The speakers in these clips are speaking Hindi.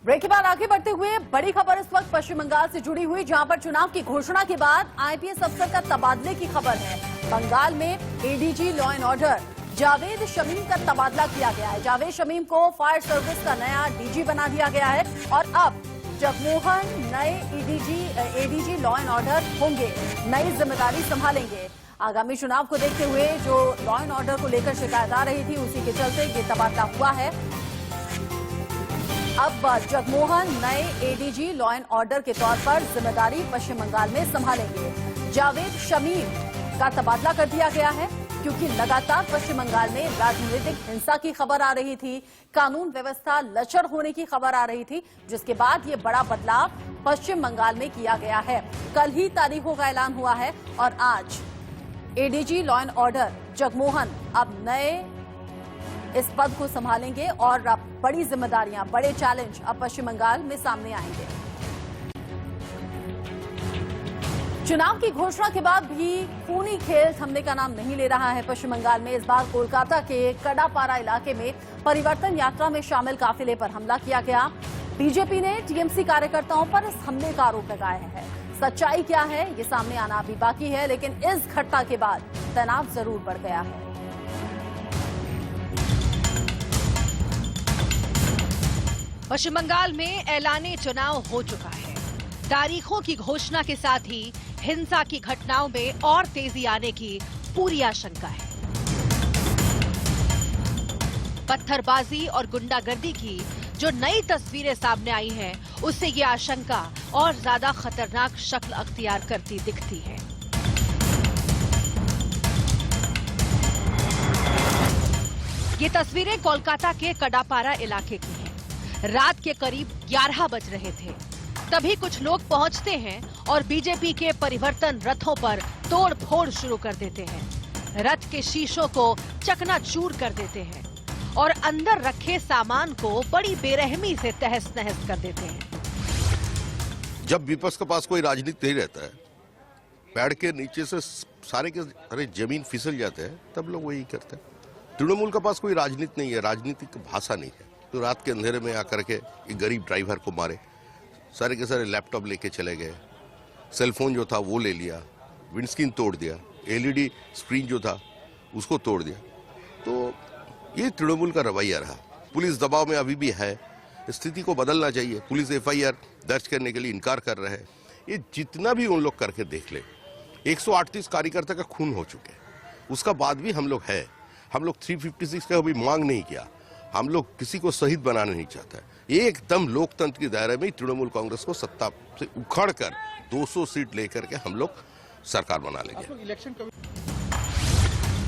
ब्रेक के बाद आगे बढ़ते हुए बड़ी खबर इस वक्त पश्चिम बंगाल से जुड़ी हुई, जहां पर चुनाव की घोषणा के बाद आईपीएस अफसर का तबादले की खबर है। बंगाल में ADG law and order Javed Shamim का तबादला किया गया है। जावेद शमीम को फायर सर्विस का नया डीजी बना दिया गया है और अब जगमोहन नए एडीजी लॉ एंड ऑर्डर होंगे, नई जिम्मेदारी संभालेंगे। आगामी चुनाव को देखते हुए जो लॉ एंड ऑर्डर को लेकर शिकायत आ रही थी, उसी के चलते ये तबादला हुआ है। अब जगमोहन नए एडीजी लॉ एंड ऑर्डर के तौर पर जिम्मेदारी पश्चिम बंगाल में संभालेंगे। जावेद शमीम का तबादला कर दिया गया है क्योंकि लगातार पश्चिम बंगाल में राजनीतिक हिंसा की खबर आ रही थी, कानून व्यवस्था लचर होने की खबर आ रही थी, जिसके बाद ये बड़ा बदलाव पश्चिम बंगाल में किया गया है। कल ही तारीखों का ऐलान हुआ है और आज ADG law and order Jagmohan अब नए इस पद को संभालेंगे और अब बड़ी जिम्मेदारियां, बड़े चैलेंज अब पश्चिम बंगाल में सामने आएंगे। चुनाव की घोषणा के बाद भी खूनी खेल थमने का नाम नहीं ले रहा है पश्चिम बंगाल में। इस बार कोलकाता के कडापारा इलाके में परिवर्तन यात्रा में शामिल काफिले पर हमला किया गया। बीजेपी ने टीएमसी कार्यकर्ताओं पर इस हमले का आरोप लगाया है। सच्चाई क्या है ये सामने आना अभी बाकी है, लेकिन इस घटना के बाद तनाव जरूर बढ़ गया है। पश्चिम बंगाल में ऐलाने चुनाव हो चुका है। तारीखों की घोषणा के साथ ही हिंसा की घटनाओं में और तेजी आने की पूरी आशंका है। पत्थरबाजी और गुंडागर्दी की जो नई तस्वीरें सामने आई हैं, उससे ये आशंका और ज्यादा खतरनाक शक्ल अख्तियार करती दिखती है। ये तस्वीरें कोलकाता के कडापारा इलाके की हैं। रात के करीब 11 बज रहे थे, तभी कुछ लोग पहुंचते हैं और बीजेपी के परिवर्तन रथों पर तोड़ फोड़ शुरू कर देते हैं। रथ के शीशों को चकनाचूर कर देते हैं और अंदर रखे सामान को बड़ी बेरहमी से तहस नहस कर देते हैं। जब विपक्ष के पास कोई राजनीति नहीं रहता है, पेड़ के नीचे से सारे के सारे जमीन फिसल जाते हैं, तब लोग वही करते हैं। तृणमूल के पास कोई राजनीति नहीं है, राजनीतिक भाषा नहीं है। तो रात के अंधेरे में आकर के एक गरीब ड्राइवर को मारे, सारे के सारे लैपटॉप लेके चले गए, सेलफोन जो था वो ले लिया, विंडस्क्रीन तोड़ दिया, एलईडी स्क्रीन जो था उसको तोड़ दिया। तो ये तृणमूल का रवैया रहा। पुलिस दबाव में अभी भी है, स्थिति को बदलना चाहिए। पुलिस एफआईआर दर्ज करने के लिए इनकार कर रहे हैं। ये जितना भी उन लोग करके देख ले, 138 कार्यकर्ता का खून हो चुके हैं, उसका बाद भी हम लोग है। हम लोग 356 का अभी मांग नहीं किया। हम लोग किसी को शहीद बनाना नहीं चाहता है। ये एकदम लोकतंत्र के दायरे में तृणमूल कांग्रेस को सत्ता से उखाड़ कर 200 सीट लेकर के हम लोग सरकार बना लेंगे।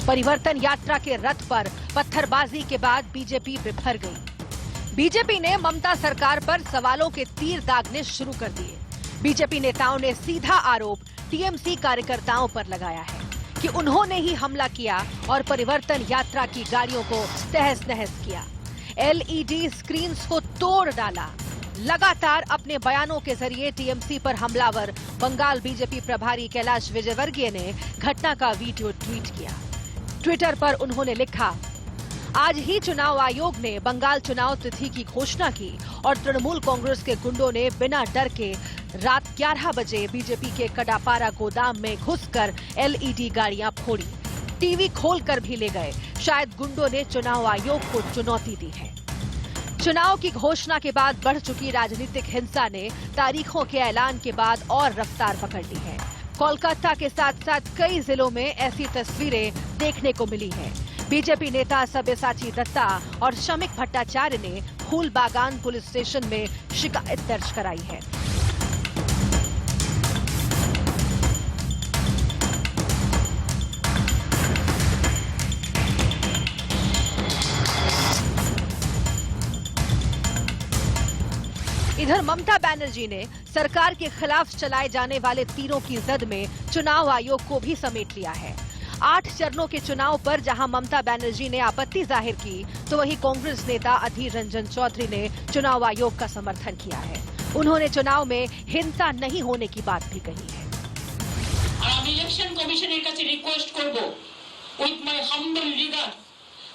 परिवर्तन यात्रा के रथ पर पत्थरबाजी के बाद बीजेपी बिफर गई। बीजेपी ने ममता सरकार पर सवालों के तीर दागने शुरू कर दिए। बीजेपी नेताओं ने सीधा आरोप टीएमसी कार्यकर्ताओं पर लगाया है कि उन्होंने ही हमला किया और परिवर्तन यात्रा की गाड़ियों को तहस नहस किया, एलईडी स्क्रीन्स को तोड़ डाला। लगातार अपने बयानों के जरिए टीएमसी पर हमलावर बंगाल बीजेपी प्रभारी कैलाश विजयवर्गीय ने घटना का वीडियो ट्वीट किया। ट्विटर पर उन्होंने लिखा, आज ही चुनाव आयोग ने बंगाल चुनाव तिथि की घोषणा की और तृणमूल कांग्रेस के गुंडों ने बिना डर के रात 11 बजे बीजेपी के कडापारा गोदाम में घुसकर एलईडी गाड़ियां फोड़ी, टीवी खोलकर भी ले गए। शायद गुंडों ने चुनाव आयोग को चुनौती दी है। चुनाव की घोषणा के बाद बढ़ चुकी राजनीतिक हिंसा ने तारीखों के ऐलान के बाद और रफ्तार पकड़ ली है। कोलकाता के साथ साथ कई जिलों में ऐसी तस्वीरें देखने को मिली है। बीजेपी नेता सब्यसाची दत्ता और शमिक भट्टाचार्य ने फूलबागान पुलिस स्टेशन में शिकायत दर्ज कराई है। इधर ममता बनर्जी ने सरकार के खिलाफ चलाए जाने वाले तीरों की जद में चुनाव आयोग को भी समेट लिया है। 8 चरणों के चुनाव पर जहां ममता बनर्जी ने आपत्ति जाहिर की, तो वहीं कांग्रेस नेता अधीर रंजन चौधरी ने चुनाव आयोग का समर्थन किया है। उन्होंने चुनाव में हिंसा नहीं होने की बात भी कही है। इलेक्शन कमिशनर काছে रिक्वेस्ट करब, with my humble regard,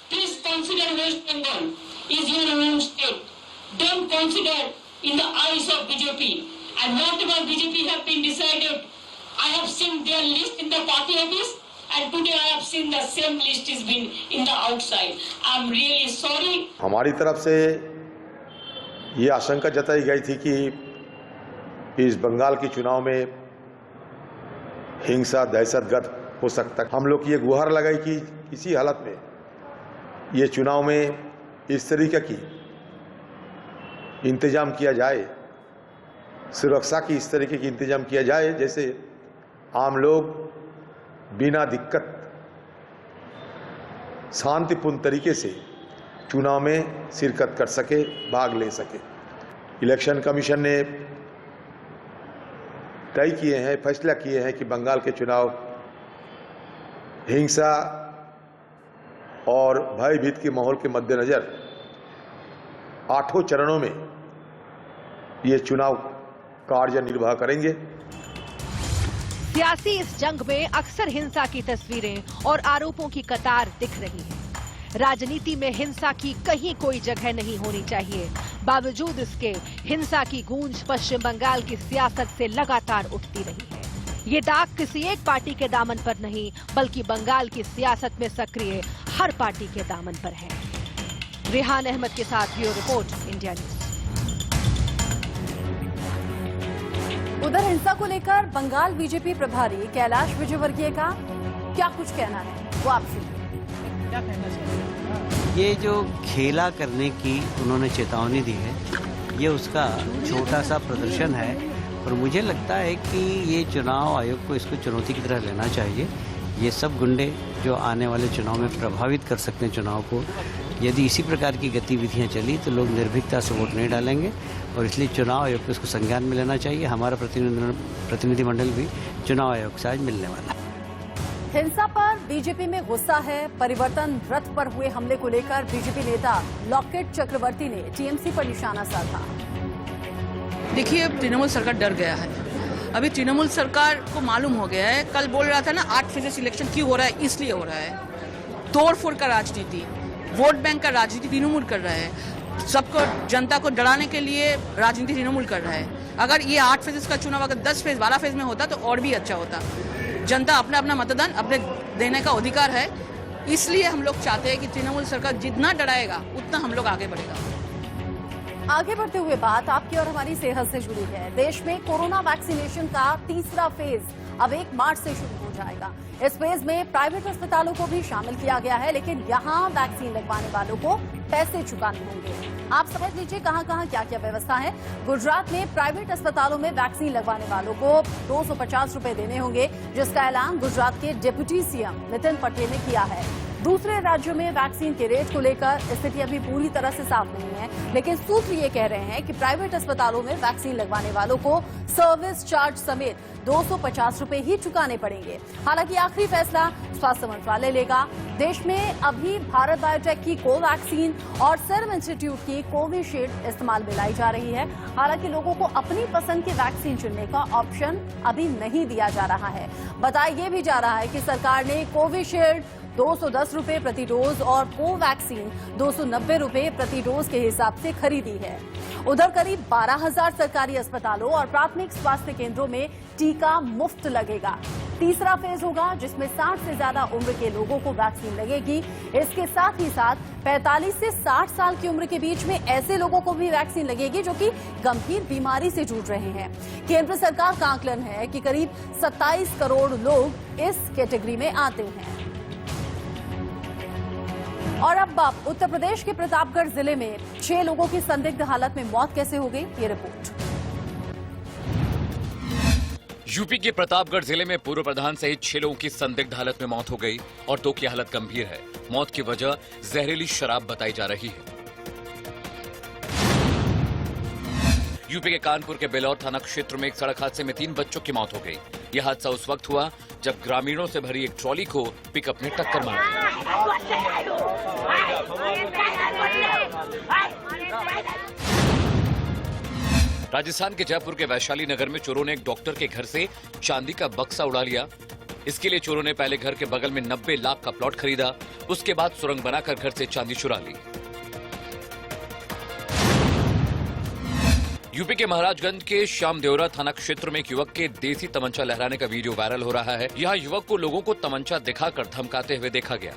please consider West Bengal is your own state. Don't consider in the eyes of BJP. And whatever BJP have been decided, I have seen their list in the party office, and today I have seen the same list is been in the outside. I am really sorry. हमारी तरफ से ये आशंका जताई गई थी कि इस बंगाल की चुनाव में हिंसा दहशतगर्द हो सकता है। हम लोग की ये गुहार लगाई कि किसी हालत में ये चुनाव में इस तरीके की इंतजाम किया जाए, सुरक्षा की इस तरीके की इंतजाम किया जाए जैसे आम लोग बिना दिक्कत शांतिपूर्ण तरीके से चुनाव में शिरकत कर सके, भाग ले सके। इलेक्शन कमीशन ने तय किए हैं, फैसला किए हैं कि बंगाल के चुनाव हिंसा और भयभीत के माहौल के मद्देनजर 8 चरणों में ये चुनाव कार्य निर्वाह करेंगे। सियासी इस जंग में अक्सर हिंसा की तस्वीरें और आरोपों की कतार दिख रही है। राजनीति में हिंसा की कहीं कोई जगह नहीं होनी चाहिए। बावजूद इसके हिंसा की गूंज पश्चिम बंगाल की सियासत से लगातार उठती रही है। ये दाग किसी एक पार्टी के दामन पर नहीं, बल्कि बंगाल की सियासत में सक्रिय हर पार्टी के दामन पर है। रेहान अहमद के साथ ब्यूरो रिपोर्ट, इंडिया न्यूज। उधर हिंसा को लेकर बंगाल बीजेपी प्रभारी कैलाश विजयवर्गीय का क्या कुछ कहना है, वो आप सुनिए। क्या कहना चाहिए? ये जो खेला करने की उन्होंने चेतावनी दी है, ये उसका छोटा सा प्रदर्शन है और मुझे लगता है कि ये चुनाव आयोग को इसको चुनौती की तरह लेना चाहिए। ये सब गुंडे जो आने वाले चुनाव में प्रभावित कर सकते हैं चुनाव को, यदि इसी प्रकार की गतिविधियां चली तो लोग निर्भीकता से वोट नहीं डालेंगे और इसलिए चुनाव आयोग को इसको संज्ञान में लेना चाहिए। हमारा प्रतिनिधिमंडल भी चुनाव आयोग से आज मिलने वाला है। हिंसा पर बीजेपी में गुस्सा है। परिवर्तन रथ पर हुए हमले को लेकर बीजेपी नेता लॉकेट चक्रवर्ती ने टीएमसी पर निशाना साधा। देखिए, अब तृणमूल सरकार डर गया है। अभी तृणमूल सरकार को मालूम हो गया है, कल बोल रहा था ना 8 सिलेक्शन क्यों हो रहा है, इसलिए हो रहा है। तोड़फोड़ का राजनीति, वोट बैंक का राजनीति तृणमूल कर रहा है। सबको, जनता को डराने के लिए राजनीति तृणमूल कर रहा है। अगर ये 8 फेज का चुनाव अगर 10 फेज 12 फेज में होता तो और भी अच्छा होता। जनता अपना अपना मतदान अपने देने का अधिकार है, इसलिए हम लोग चाहते हैं कि तृणमूल सरकार जितना डराएगा उतना हम लोग आगे बढ़ेगा। आगे बढ़ते हुए बात आपकी और हमारी सेहत से जुड़ी है। देश में कोरोना वैक्सीनेशन का तीसरा फेज अब 1 मार्च से शुरू हो जाएगा। इस फेज में प्राइवेट अस्पतालों को भी शामिल किया गया है, लेकिन यहाँ वैक्सीन लगवाने वालों को पैसे चुकाने होंगे। आप समझ लीजिए कहां कहां क्या क्या व्यवस्था है। गुजरात में प्राइवेट अस्पतालों में वैक्सीन लगवाने वालों को 250 रुपए देने होंगे, जिसका ऐलान गुजरात के डिप्टी सीएम नितिन पटेल ने किया है। दूसरे राज्यों में वैक्सीन के रेट को लेकर स्थिति अभी पूरी तरह से साफ नहीं है, लेकिन सूत्र ये कह रहे हैं कि प्राइवेट अस्पतालों में वैक्सीन लगवाने वालों को सर्विस चार्ज समेत 250 रुपए ही चुकाने पड़ेंगे। हालांकि आखिरी फैसला स्वास्थ्य मंत्रालय लेगा। देश में अभी भारत बायोटेक की कोवैक्सीन और सीरम इंस्टीट्यूट की कोविशील्ड इस्तेमाल में लाई जा रही है। हालांकि लोगों को अपनी पसंद की वैक्सीन चुनने का ऑप्शन अभी नहीं दिया जा रहा है। बताया ये भी जा रहा है कि सरकार ने कोविशील्ड 210 रुपए प्रति डोज और कोवैक्सीन 290 रुपए प्रति डोज के हिसाब से खरीदी है। उधर करीब 12,000 सरकारी अस्पतालों और प्राथमिक स्वास्थ्य केंद्रों में टीका मुफ्त लगेगा। तीसरा फेज होगा जिसमें 60 से ज्यादा उम्र के लोगों को वैक्सीन लगेगी। इसके साथ ही साथ 45 से 60 साल की उम्र के बीच में ऐसे लोगों को भी वैक्सीन लगेगी जो कि गंभीर बीमारी से जूझ रहे हैं। केंद्र सरकार का आकलन है कि करीब 27 करोड़ लोग इस कैटेगरी में आते हैं। और अब उत्तर प्रदेश के प्रतापगढ़ जिले में 6 लोगों की संदिग्ध हालत में मौत कैसे हो गई, ये रिपोर्ट। यूपी के प्रतापगढ़ जिले में पूर्व प्रधान सहित 6 लोगों की संदिग्ध हालत में मौत हो गई और 2 की हालत गंभीर है। मौत की वजह जहरीली शराब बताई जा रही है। यूपी के कानपुर के बेलौर थाना क्षेत्र में एक सड़क हादसे में 3 बच्चों की मौत हो गई। यह हादसा उस वक्त हुआ जब ग्रामीणों से भरी एक ट्रॉली को पिकअप ने टक्कर मारी। राजस्थान के जयपुर के वैशाली नगर में चोरों ने एक डॉक्टर के घर से चांदी का बक्सा उड़ा लिया। इसके लिए चोरों ने पहले घर के बगल में 90 लाख का प्लॉट खरीदा, उसके बाद सुरंग बनाकर घर से चांदी चुरा ली। यूपी के महाराजगंज के श्याम देवरा थाना क्षेत्र में एक युवक के देसी तमंचा लहराने का वीडियो वायरल हो रहा है। यहाँ युवक को लोगों को तमंचा दिखाकर धमकाते हुए देखा गया।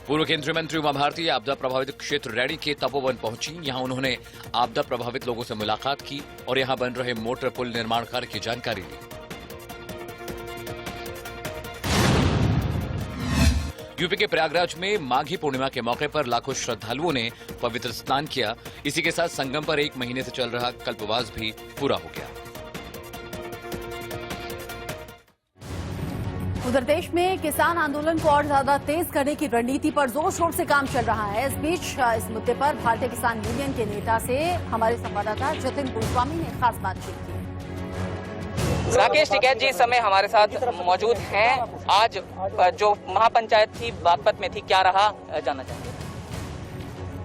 पूर्व केंद्रीय मंत्री उमा भारती आपदा प्रभावित क्षेत्र रैणी के तपोवन पहुंची। यहां उन्होंने आपदा प्रभावित लोगों से मुलाकात की और यहां बन रहे मोटर पुल निर्माण कार्य की जानकारी ली। यूपी के प्रयागराज में माघी पूर्णिमा के मौके पर लाखों श्रद्धालुओं ने पवित्र स्नान किया। इसी के साथ संगम पर 1 महीने से चल रहा कल्पवास भी पूरा हो गया। उधर देश में किसान आंदोलन को और ज्यादा तेज करने की रणनीति पर जोर शोर से काम चल रहा है। इस बीच इस मुद्दे पर भारतीय किसान यूनियन के नेता से हमारे संवाददाता जतिन गोस्वामी ने खास बातचीत की। राकेश टिकैत जी इस समय हमारे साथ मौजूद हैं। आज जो महापंचायत थी बागपत में थी, क्या रहा जानना चाहेंगे?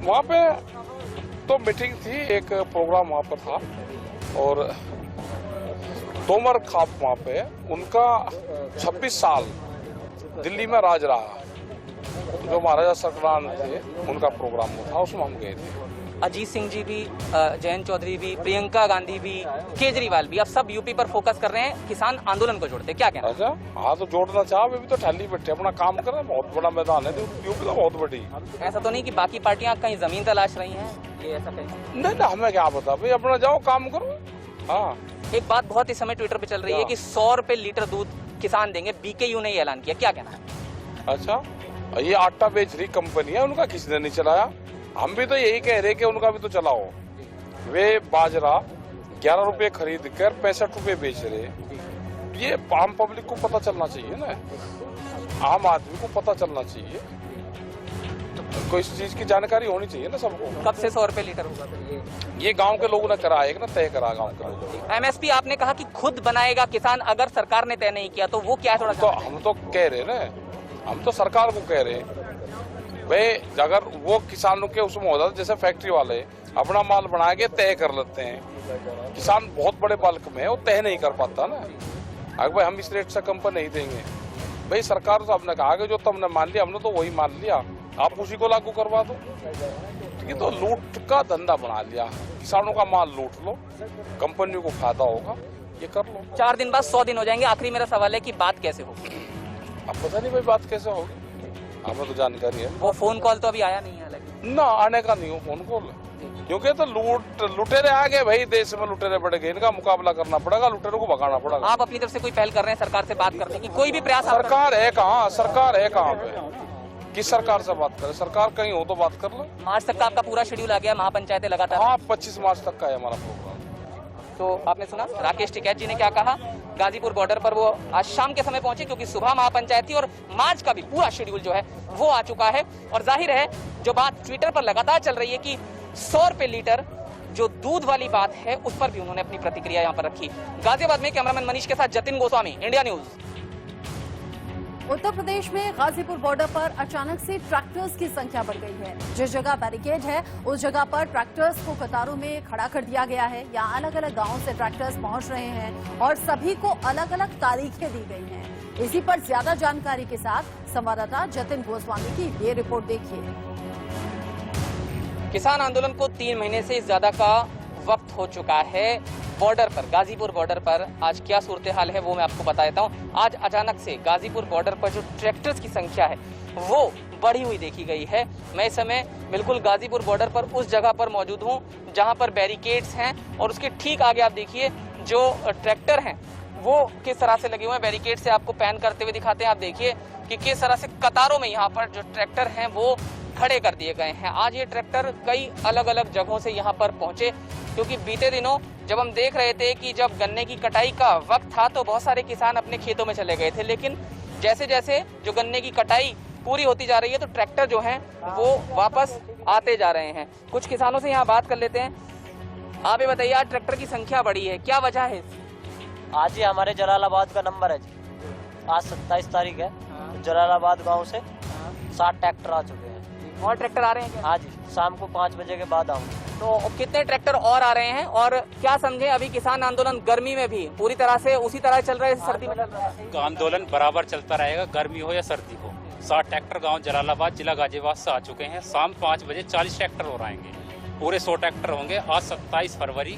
वहाँ पे तो मीटिंग थी, एक प्रोग्राम वहाँ पर था और तोमर खाप वहाँ पे उनका 26 साल दिल्ली में राज रहा, जो महाराजा सरकार थे उनका प्रोग्राम था, उसमें हम गए थे। अजीत सिंह जी भी, जयंत चौधरी भी, प्रियंका गांधी भी, केजरीवाल भी, अब सब यूपी पर फोकस कर रहे हैं, किसान आंदोलन को जोड़ते, क्या कहना? अच्छा, हाँ तो जोड़ना चाहे, अभी तो ठहली बैठे अपना काम कर रहे हैं। बहुत बड़ा मैदान है यूपी का, बहुत बड़ी। ऐसा तो नहीं कि बाकी पार्टियां कहीं जमीन तलाश रही हैं, ये ऐसा कहीं? नहीं, हमें क्या पता भाई, अपना जाओ काम करो। हाँ, एक बात बहुत इस समय ट्विटर पे चल रही है कि 100 रुपए लीटर दूध किसान देंगे, बीकेयू ने ये ऐलान किया, क्या कहना है? अच्छा, ये आटा बेच रही कंपनी है, उनका किसने नहीं चलाया? हम भी तो यही कह रहे कि उनका भी तो चलाओ। वे बाजरा 11 रुपए खरीद कर 65 रुपए बेच रहे, ये आम पब्लिक को पता चलना चाहिए ना, आम आदमी को पता चलना चाहिए, तो इस चीज की जानकारी होनी चाहिए ना सबको। कब से 100 रुपए लीटर होगा? ये गांव के लोगों ने करा है ना, तय करा गांव के लोगों। एमएसपी आपने कहा कि खुद बनाएगा किसान, अगर सरकार ने तय नहीं किया तो वो क्या है? थोड़ा तो हम तो कह रहे ना, हम तो सरकार को कह रहे हैं भाई, अगर वो किसानों के उसमें हो जाता, जैसे फैक्ट्री वाले अपना माल बना के तय कर लेते हैं, किसान बहुत बड़े बल्क में है, वो तय नहीं कर पाता ना। अगर भाई हम इस रेट से कम पर नहीं देंगे, भाई सरकार तो आपने कहा कि जो तुमने मान लिया, हमने तो वही मान लिया, आप उसी को लागू करवा दो। ये तो लूट का धंधा बना लिया, किसानों का माल लूट लो, कंपनियों को फायदा होगा, ये कर लो। 4 दिन बाद 100 दिन हो जाएंगे। आखिरी मेरा सवाल है कि बात कैसे होगी? अब पता नहीं भाई बात कैसे होगी, हमें तो जानकारी है। वो फोन कॉल तो अभी आया नहीं है ना, आने का नहीं हो फोन कॉल, क्योंकि तो लुटेरे आ गए भाई, देश में लुटेरे बढ़ गए, इनका मुकाबला करना पड़ेगा, लुटेरों को भगाना पड़ेगा। आप अपनी तरफ से कोई पहल कर रहे हैं सरकार से बात करने की? कोई भी प्रयास? सरकार है कहाँ, सरकार है कहाँ पे, किस सरकार से बात करे? सरकार कहीं हो तो बात कर लो। मार्च तक का आपका पूरा शेड्यूल आ गया, महापंचायतें लगातार? हाँ, 25 मार्च तक का है हमारा प्रोग्राम। तो आपने सुना राकेश टिकैत जी ने क्या कहा। गाजीपुर बॉर्डर पर वो आज शाम के समय पहुंचे, क्योंकि सुबह महापंचायत थी और मार्च का भी पूरा शेड्यूल जो है वो आ चुका है। और जाहिर है जो बात ट्विटर पर लगातार चल रही है कि 100 रुपए लीटर जो दूध वाली बात है, उस पर भी उन्होंने अपनी प्रतिक्रिया यहाँ पर रखी। गाजियाबाद में कैमरामैन मनीष के साथ जतिन गोस्वामी, इंडिया न्यूज। उत्तर प्रदेश में गाजीपुर बॉर्डर पर अचानक से ट्रैक्टर्स की संख्या बढ़ गई है। जिस जगह बैरिकेड है उस जगह पर ट्रैक्टर्स को कतारों में खड़ा कर दिया गया है। यहाँ अलग अलग गांवों से ट्रैक्टर्स पहुंच रहे हैं और सभी को अलग अलग तारीखें दी गई हैं। इसी पर ज्यादा जानकारी के साथ संवाददाता जतिन गोस्वामी की ये रिपोर्ट देखिए। किसान आंदोलन को 3 महीने से ज्यादा का वक्त हो चुका है। बॉर्डर पर, गाजीपुर बॉर्डर पर आज क्या सूरत हाल है वो मैं आपको बता देता हूँ। आज अचानक से गाजीपुर बॉर्डर पर जो ट्रैक्टर्स की संख्या है वो बढ़ी हुई देखी गई है। मैं इस समय बिल्कुल गाजीपुर बॉर्डर पर उस जगह पर मौजूद हूँ जहाँ पर बैरिकेड्स हैं और उसके ठीक आगे आप देखिए जो ट्रैक्टर हैं वो किस तरह से लगे हुए हैं। बैरिकेड से आपको पैन करते हुए दिखाते हैं। आप देखिए कि किस तरह से कतारों में यहाँ पर जो ट्रैक्टर हैं वो खड़े कर दिए गए हैं। आज ये ट्रैक्टर कई अलग अलग जगहों से यहाँ पर पहुंचे, क्योंकि बीते दिनों जब हम देख रहे थे कि जब गन्ने की कटाई का वक्त था तो बहुत सारे किसान अपने खेतों में चले गए थे, लेकिन जैसे जैसे जो गन्ने की कटाई पूरी होती जा रही है तो ट्रैक्टर जो हैं वो वापस आते जा रहे हैं। कुछ किसानों से यहाँ बात कर लेते हैं। आप ये बताइए, आज ट्रैक्टर की संख्या बढ़ी है, क्या वजह है? आज ही हमारे जलालाबाद का नंबर है जी, आज 27 तारीख है। जलालाबाद गांव से 7 ट्रैक्टर आ चुके हैं। और ट्रैक्टर आ रहे हैं क्या? हाँ जी, शाम को 5 बजे के बाद आऊँगा। तो कितने ट्रैक्टर और आ रहे हैं? और क्या समझे, अभी किसान आंदोलन गर्मी में भी पूरी तरह से उसी तरह चल रहा है, सर्दी में चल रहा है? आंदोलन बराबर चलता रहेगा, गर्मी हो या सर्दी हो, 60 ट्रैक्टर गांव जलालाबाद जिला गाजियाबाद से आ चुके हैं। शाम 5 बजे 40 ट्रैक्टर और आएंगे, पूरे 100 ट्रैक्टर होंगे। आज 27 फरवरी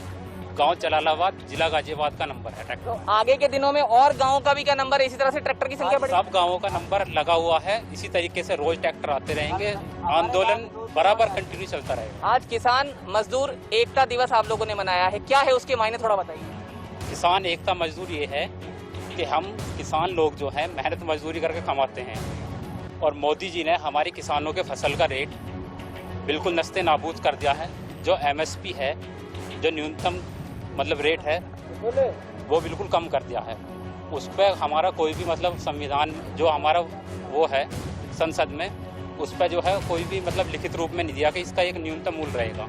गांव जलालाबाद जिला गाजियाबाद का नंबर है ट्रैक्टर। तो आगे के दिनों में और गाँव का भी क्या नंबर है, इसी तरह से ट्रैक्टर की संख्या बढ़ेगी? सब गाँवों का नंबर लगा हुआ है, इसी तरीके से रोज ट्रैक्टर आते रहेंगे। आंदोलन बराबर कंटिन्यू चलता रहेगा। आज किसान मजदूर एकता दिवस आप लोगों ने मनाया है, क्या है उसके मायने थोड़ा बताइए। किसान एकता मजदूर ये है कि हम किसान लोग जो है मेहनत मजदूरी करके कमाते हैं, और मोदी जी ने हमारे किसानों के फसल का रेट बिल्कुल नस्ते नाबूद कर दिया है। जो MSP है, जो न्यूनतम मतलब रेट है, वो बिल्कुल कम कर दिया है। उस पर हमारा कोई भी मतलब संविधान जो हमारा वो है संसद में, उस पर जो है कोई भी मतलब लिखित रूप में नहीं दिया कि इसका एक न्यूनतम मूल्य रहेगा।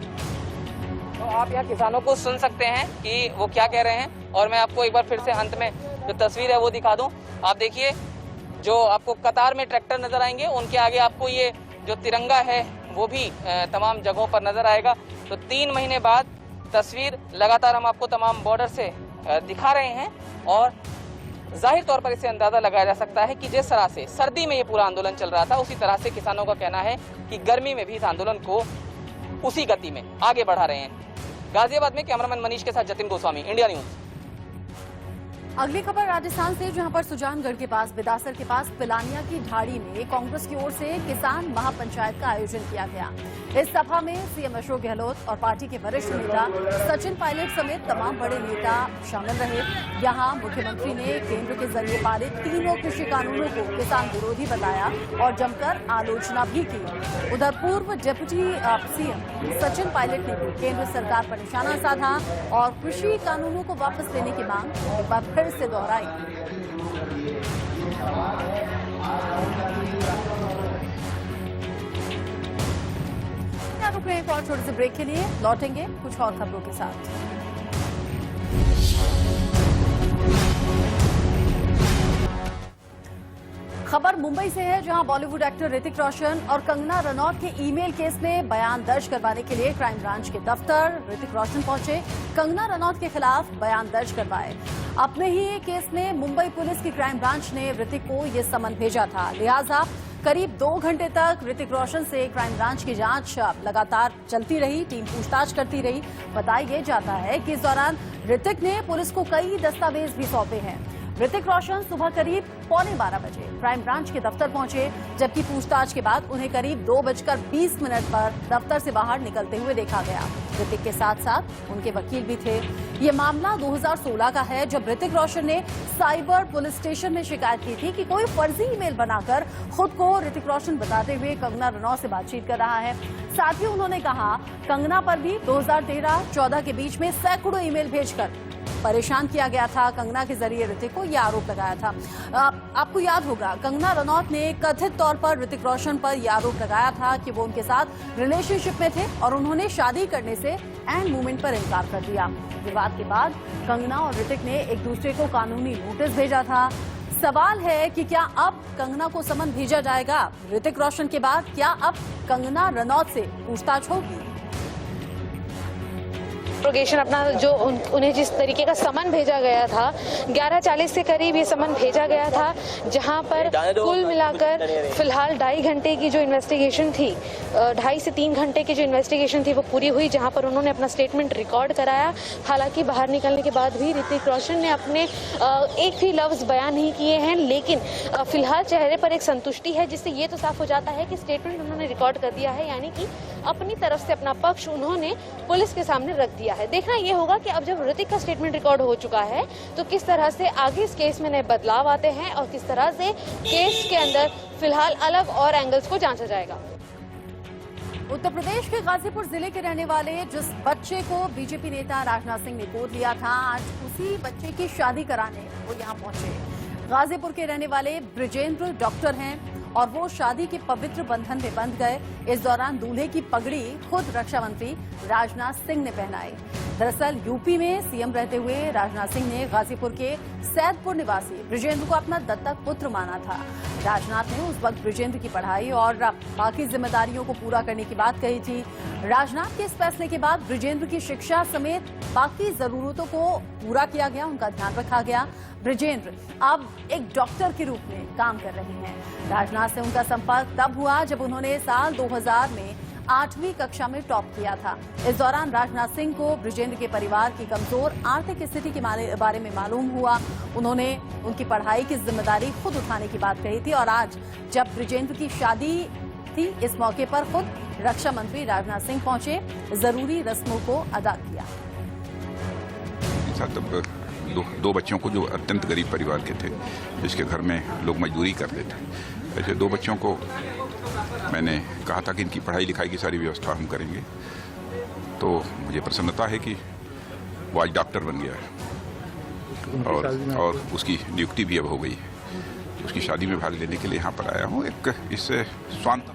तो आप यहाँ किसानों को सुन सकते हैं कि वो क्या कह रहे हैं, और मैं आपको एक बार फिर से अंत में जो तस्वीर है वो दिखा दूं। आप देखिए, जो आपको कतार में ट्रैक्टर नजर आएंगे, उनके आगे आपको ये जो तिरंगा है वो भी तमाम जगहों पर नजर आएगा। तो 3 महीने बाद तस्वीर लगातार हम आपको तमाम बॉर्डर से दिखा रहे हैं, और जाहिर तौर पर इससे अंदाजा लगाया जा सकता है कि जिस तरह से सर्दी में ये पूरा आंदोलन चल रहा था, उसी तरह से किसानों का कहना है कि गर्मी में भी इस आंदोलन को उसी गति में आगे बढ़ा रहे हैं। गाजियाबाद में कैमरामैन मनीष के साथ जतिन गोस्वामी, इंडिया न्यूज। अगली खबर राजस्थान से, जहां पर सुजानगढ़ के पास बिदासर के पास पिलानिया की ढाड़ी में कांग्रेस की ओर से किसान महापंचायत का आयोजन किया गया। इस सभा में सीएम अशोक गहलोत और पार्टी के वरिष्ठ नेता सचिन पायलट समेत तमाम बड़े नेता शामिल रहे। यहां मुख्यमंत्री ने केंद्र के जरिए पारित तीनों कृषि कानूनों को किसान विरोधी बताया और जमकर आलोचना भी की। उधर पूर्व डिप्टी सीएम सचिन पायलट ने भी केंद्र सरकार पर निशाना साधा और कृषि कानूनों को वापस लेने की मांग एक बार फिर से दोहराई। रुक रहे हैं और छोटे से ब्रेक के लिए, लौटेंगे कुछ और खबरों के साथ। खबर मुंबई से है, जहां बॉलीवुड एक्टर ऋतिक रोशन और कंगना रनौत के ईमेल केस में बयान दर्ज करवाने के लिए क्राइम ब्रांच के दफ्तर ऋतिक रोशन पहुंचे। कंगना रनौत के खिलाफ बयान दर्ज करवाए। अपने ही केस में मुंबई पुलिस की क्राइम ब्रांच ने ऋतिक को ये समन भेजा था, लिहाजा करीब 2 घंटे तक ऋतिक रोशन से क्राइम ब्रांच की जांच लगातार चलती रही, टीम पूछताछ करती रही। बताया जाता है कि इस दौरान ऋतिक ने पुलिस को कई दस्तावेज भी सौंपे हैं। ऋतिक रोशन सुबह करीब 11:15 बजे क्राइम ब्रांच के दफ्तर पहुंचे, जबकि पूछताछ के बाद उन्हें करीब 2:20 पर दफ्तर से बाहर निकलते हुए देखा गया। ऋतिक के साथ साथ उनके वकील भी थे। ये मामला 2016 का है, जब ऋतिक रोशन ने साइबर पुलिस स्टेशन में शिकायत की थी कि कोई फर्जी ईमेल बनाकर खुद को ऋतिक रोशन बताते हुए कंगना रनौत से बातचीत कर रहा है। साथ ही उन्होंने कहा कंगना पर भी 2013-14 के बीच में सैकड़ों ईमेल भेजकर परेशान किया गया था। कंगना के जरिए ऋतिक को यह आरोप लगाया था। आपको याद होगा, कंगना रनौत ने कथित तौर पर ऋतिक रोशन पर यह आरोप लगाया था कि वो उनके साथ रिलेशनशिप में थे और उन्होंने शादी करने से एंड मोमेंट पर इनकार कर दिया। विवाद के बाद कंगना और ऋतिक ने एक दूसरे को कानूनी नोटिस भेजा था। सवाल है कि क्या अब कंगना को समन भेजा जाएगा ऋतिक रोशन के बाद? क्या अब कंगना रनौत से पूछताछ होगी? प्रोगेशन अपना जो उन्हें जिस तरीके का समन भेजा गया था, 11:40 के करीब ये समन भेजा गया था, जहां पर कुल मिलाकर फिलहाल 2.5 घंटे की जो इन्वेस्टिगेशन थी, 2.5 से 3 घंटे की जो इन्वेस्टिगेशन थी वो पूरी हुई, जहां पर उन्होंने अपना स्टेटमेंट रिकॉर्ड कराया। हालांकि बाहर निकलने के बाद भी ऋतिक रोशन ने अपने एक भी लफ्ज बयान नहीं किए हैं, लेकिन फिलहाल चेहरे पर एक संतुष्टि है, जिससे ये तो साफ हो जाता है कि स्टेटमेंट उन्होंने रिकॉर्ड कर दिया है, यानी कि अपनी तरफ से अपना पक्ष उन्होंने पुलिस के सामने रख दिया है। देखना ये होगा कि अब जब ऋतिक का स्टेटमेंट रिकॉर्ड हो चुका है तो किस तरह से आगे इस केस में नए बदलाव आते हैं और किस तरह से केस के अंदर फिलहाल अलग और एंगल्स को जांचा जाएगा। उत्तर प्रदेश के गाजीपुर जिले के रहने वाले जिस बच्चे को बीजेपी नेता राजनाथ सिंह ने गोद लिया था, आज उसी बच्चे की शादी कराने वो यहाँ पहुंचे। गाजीपुर के रहने वाले ब्रिजेंद्र डॉक्टर हैं और वो शादी के पवित्र बंधन में बंध गए। इस दौरान दूल्हे की पगड़ी खुद रक्षा मंत्री राजनाथ सिंह ने पहनाई। दरअसल यूपी में सीएम रहते हुए राजनाथ सिंह ने गाजीपुर के सैदपुर निवासी बृजेंद्र को अपना दत्तक पुत्र माना था। राजनाथ ने उस वक्त बृजेंद्र की पढ़ाई और बाकी जिम्मेदारियों को पूरा करने की बात कही थी। राजनाथ के इस फैसले के बाद बृजेंद्र की शिक्षा समेत बाकी जरूरतों को पूरा किया गया, उनका ध्यान रखा गया। बृजेंद्र अब एक डॉक्टर के रूप में काम कर रहे हैं। राजनाथ से उनका संपर्क तब हुआ जब उन्होंने साल 2000 में 8वीं कक्षा में टॉप किया था। इस दौरान राजनाथ सिंह को बृजेंद्र के परिवार की कमजोर आर्थिक स्थिति के बारे में मालूम हुआ। उन्होंने उनकी पढ़ाई की जिम्मेदारी खुद उठाने की बात कही थी और आज जब बृजेंद्र की शादी थी, इस मौके पर खुद रक्षा मंत्री राजनाथ सिंह पहुंचे, जरूरी रस्मों को अदा किया। तब दो बच्चों को जो अत्यंत गरीब परिवार के थे, जिसके घर में लोग मजदूरी करते थे, ऐसे 2 बच्चों को मैंने कहा था कि इनकी पढ़ाई लिखाई की सारी व्यवस्था हम करेंगे। तो मुझे प्रसन्नता है कि वो आज डॉक्टर बन गया है और उसकी नियुक्ति भी अब हो गई है। उसकी शादी में भाग लेने के लिए यहाँ पर आया हूँ। एक इससे स्वांत।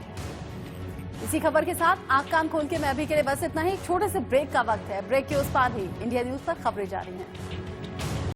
इसी खबर के साथ आंख कान खोल के मैं अभी के लिए बस इतना ही। एक छोटे से ब्रेक का वक्त है। ब्रेक के उस पार ही इंडिया न्यूज पर खबरें जारी हैं।